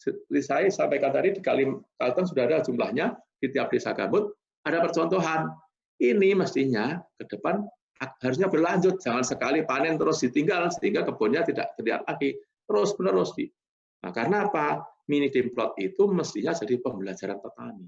Seperti saya sampaikan tadi, di Kalimantan sudah ada jumlahnya, di tiap desa gambut, ada percontohan. Ini mestinya ke depan harusnya berlanjut. Jangan sekali panen terus ditinggal, sehingga kebunnya tidak terlihat lagi. Terus-menerus. Nah, karena apa? Mini demplot itu mestinya jadi pembelajaran petani.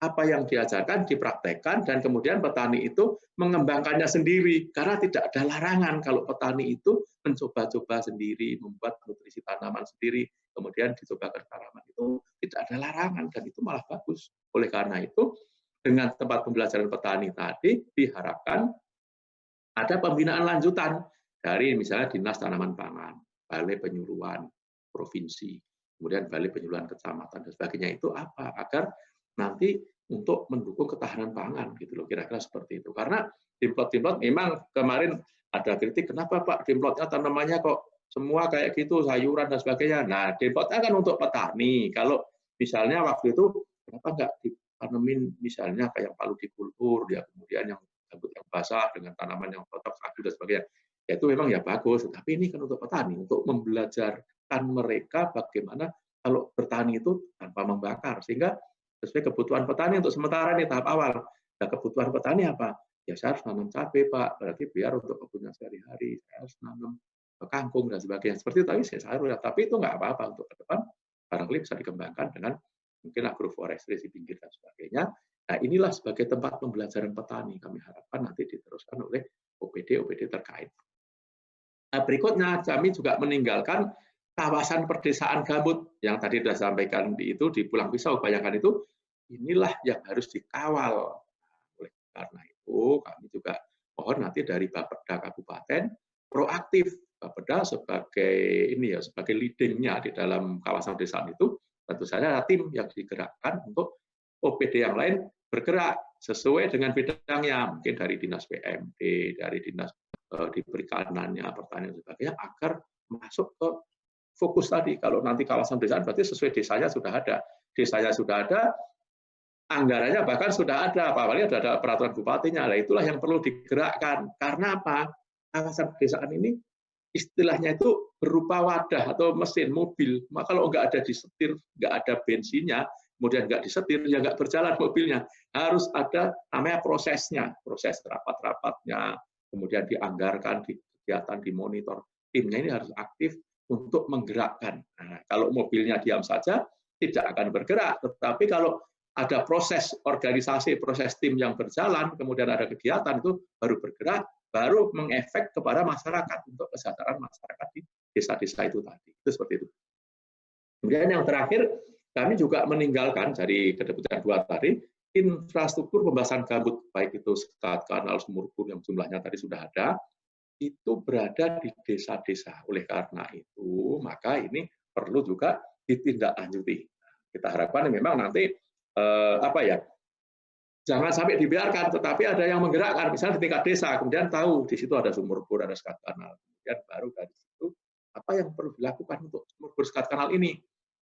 Apa yang diajarkan, dipraktekkan, dan kemudian petani itu mengembangkannya sendiri. Karena tidak ada larangan kalau petani itu mencoba-coba sendiri, membuat nutrisi tanaman sendiri, kemudian dicoba ke tanaman itu tidak ada larangan, dan itu malah bagus. Oleh karena itu, dengan tempat pembelajaran petani tadi, diharapkan ada pembinaan lanjutan dari misalnya Dinas Tanaman Pangan, Balai Penyuluhan Provinsi, kemudian Balai Penyuluhan Kecamatan, dan sebagainya. Itu apa? Agar nanti untuk mendukung ketahanan pangan gitu loh, kira-kira seperti itu. Karena dimplot-dimplot memang kemarin ada kritik, kenapa Pak dimplotnya tanamannya kok semua kayak gitu, sayuran dan sebagainya. Nah, dimplotnya kan untuk petani. Kalau misalnya waktu itu kenapa nggak ditanemin misalnya kayak palu dikultur, ya kemudian yang gambut yang basah dengan tanaman yang cocok sagu dan sebagainya. Ya, itu memang ya bagus, tapi ini kan untuk petani, untuk membelajarkan mereka bagaimana kalau bertani itu tanpa membakar, sehingga sesuai kebutuhan petani untuk sementara ini tahap awal. Nah, kebutuhan petani apa? Ya saya harus nanam cabai Pak, berarti biar untuk kebutuhan sehari-hari, saya harus nanam kangkung dan sebagainya. Seperti tadi saya sayur, tapi itu nggak apa-apa untuk ke depan, barangkali bisa dikembangkan dengan mungkin agroforestry di pinggir dan sebagainya. Nah, inilah sebagai tempat pembelajaran petani. Kami harapkan nanti diteruskan oleh OPD terkait. Nah, berikutnya kami juga meninggalkan kawasan perdesaan gambut yang tadi sudah sampaikan di Pulang Pisau, bayangkan itu, inilah yang harus dikawal. Oleh karena itu, kami juga mohon nanti dari Bapeda Kabupaten proaktif. Bapeda sebagai leading-nya di dalam kawasan pedesaan itu, tentu saja ada tim yang digerakkan untuk OPD yang lain bergerak sesuai dengan bidangnya, mungkin dari dinas PMD, dari dinas di perikanannya, pertanian dan sebagainya, agar masuk ke fokus tadi. Kalau nanti kawasan pedesaan berarti sesuai desanya sudah ada, anggarannya bahkan sudah ada, apalagi ada peraturan bupatinya. Nah, itulah yang perlu digerakkan. Karena apa? Kawasan pedesaan ini istilahnya itu berupa wadah atau mesin mobil. Maka kalau nggak ada disetir, nggak ada bensinnya, kemudian nggak disetir, ya nggak berjalan mobilnya. Harus ada namanya prosesnya, proses rapat-rapatnya, kemudian dianggarkan, di kegiatan, dimonitor. Timnya ini harus aktif untuk menggerakkan. Nah, kalau mobilnya diam saja, tidak akan bergerak. Tetapi kalau ada proses organisasi, proses tim yang berjalan, kemudian ada kegiatan, itu baru bergerak, baru mengefek kepada masyarakat untuk kesejahteraan masyarakat di desa-desa itu tadi. Itu seperti itu. Kemudian yang terakhir, kami juga meninggalkan dari Kedeputian 2 tadi, infrastruktur pembahasan gambut, baik itu sekat, kanal, sumur bor yang jumlahnya tadi sudah ada, itu berada di desa-desa. Oleh karena itu, maka ini perlu juga ditindaklanjuti. Kita harapkan memang nanti jangan sampai dibiarkan, tetapi ada yang menggerakkan, misalnya di tingkat desa, kemudian tahu di situ ada sumur bor, ada sekat kanal, kemudian baru dari situ apa yang perlu dilakukan untuk sumur bor sekat kanal ini,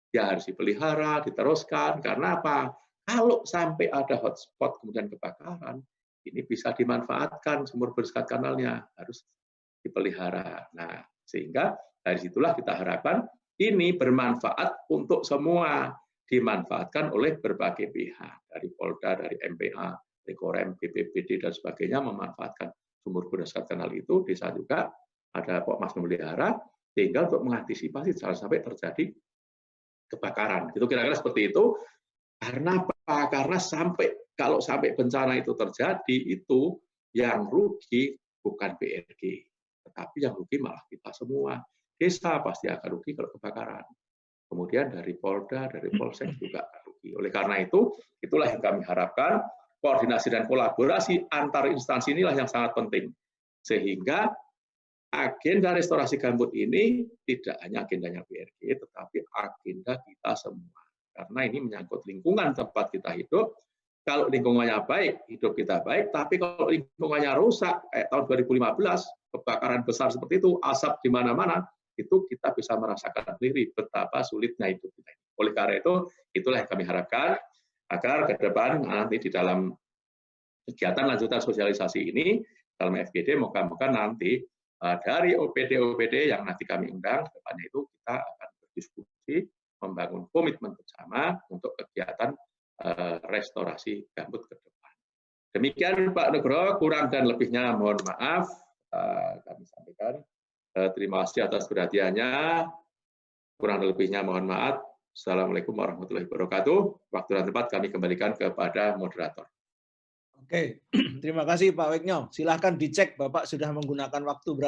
ya harus dipelihara, diteruskan, karena apa? Kalau sampai ada hotspot kemudian kebakaran, ini bisa dimanfaatkan sumur bor sekat kanalnya, harus dipelihara. Nah, sehingga dari situlah kita harapkan ini bermanfaat untuk semua, dimanfaatkan oleh berbagai pihak, dari Polda, dari MPA, dari Korem, BPBD, dan sebagainya, memanfaatkan sumur bor sekat kanal itu. Desa juga ada Pokmas memelihara, tinggal untuk mengantisipasi jangan sampai terjadi kebakaran. Itu kira-kira seperti itu. Karena apa? Karena kalau sampai bencana itu terjadi, itu yang rugi bukan BRG, tetapi yang rugi malah kita semua. Desa pasti akan rugi kalau kebakaran. Kemudian dari Polda, dari Polsek juga akan rugi. Oleh karena itu, itulah yang kami harapkan, koordinasi dan kolaborasi antar instansi inilah yang sangat penting. Sehingga agenda restorasi gambut ini tidak hanya agendanya BRG, tetapi agenda kita semua. Karena ini menyangkut lingkungan tempat kita hidup. Kalau lingkungannya baik, hidup kita baik. Tapi kalau lingkungannya rusak, kayak tahun 2015, kebakaran besar seperti itu, asap di mana-mana, itu kita bisa merasakan sendiri betapa sulitnya hidup kita. Oleh karena itu, itulah yang kami harapkan, agar ke depan nanti di dalam kegiatan lanjutan sosialisasi ini, dalam FGD, moga-moga nanti dari OPD-OPD yang nanti kami undang, ke depannya itu kita akan berdiskusi, membangun komitmen bersama untuk kegiatan restorasi gambut ke depan. Demikian Pak Nugroho, kurang dan lebihnya mohon maaf, kami sampaikan. Terima kasih atas perhatiannya, kurang dan lebihnya mohon maaf. Assalamualaikum warahmatullahi wabarakatuh. Waktu dan tempat kami kembalikan kepada moderator. Oke, terima kasih Pak Weknyo. Silahkan dicek Bapak sudah menggunakan waktu berapa.